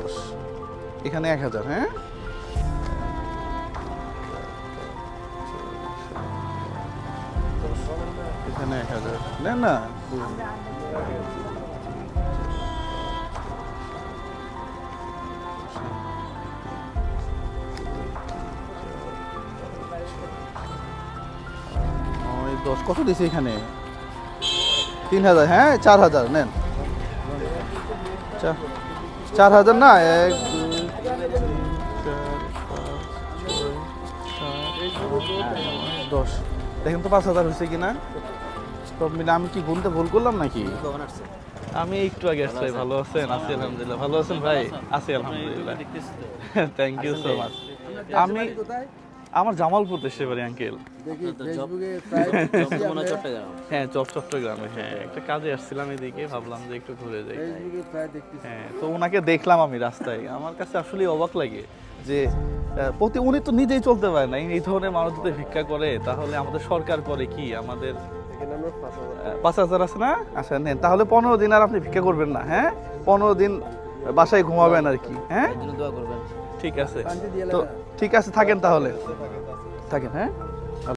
10 এখানে 1000 হ্যাঁ এখানে 1000 নেন না ওই 10 কত দিছে এখানে 3000 হ্যাঁ 4000 নেন 4000 না 1 2 3 4 5 6 7 10 দেখেন তো 5000 হয়েছে কিনা সব মিলে আমি কি গুনতে ভুল করলাম নাকি আমি একটু আগে আসছি ভালো আছেন আছি আলহামদুলিল্লাহ ভালো আছেন ভাই আছি আলহামদুলিল্লাহ থ্যাংক ইউ সো মাচ আমি আমার জামালপুর দেশে বাড়ি আঙ্কেল হ্যাঁ চট্টগ্রামে হ্যাঁ একটা কাজে আসছিলাম এদিকে ভাবলাম যে একটু ঘুরে যাই হ্যাঁ তো ওনাকে দেখলাম আমি রাস্তায় আমার কাছে আসলে অবাক লাগে যে উনি তো নিজেই চলতে পারে না এই ধরনের মানুষ যদি ভিক্ষা করে তাহলে আমাদের সরকার করে কি আমাদের 5000 আছে না আচ্ছা নেন তাহলে 15 দিন আর আপনি ভিক্ষা করবেন না হ্যাঁ 15 দিন বাসায় ঘুমাবেন আর কি হ্যাঁ ঠিক আছে তো ঠিক আছে থাকেন তাহলে থাকেন হ্যাঁ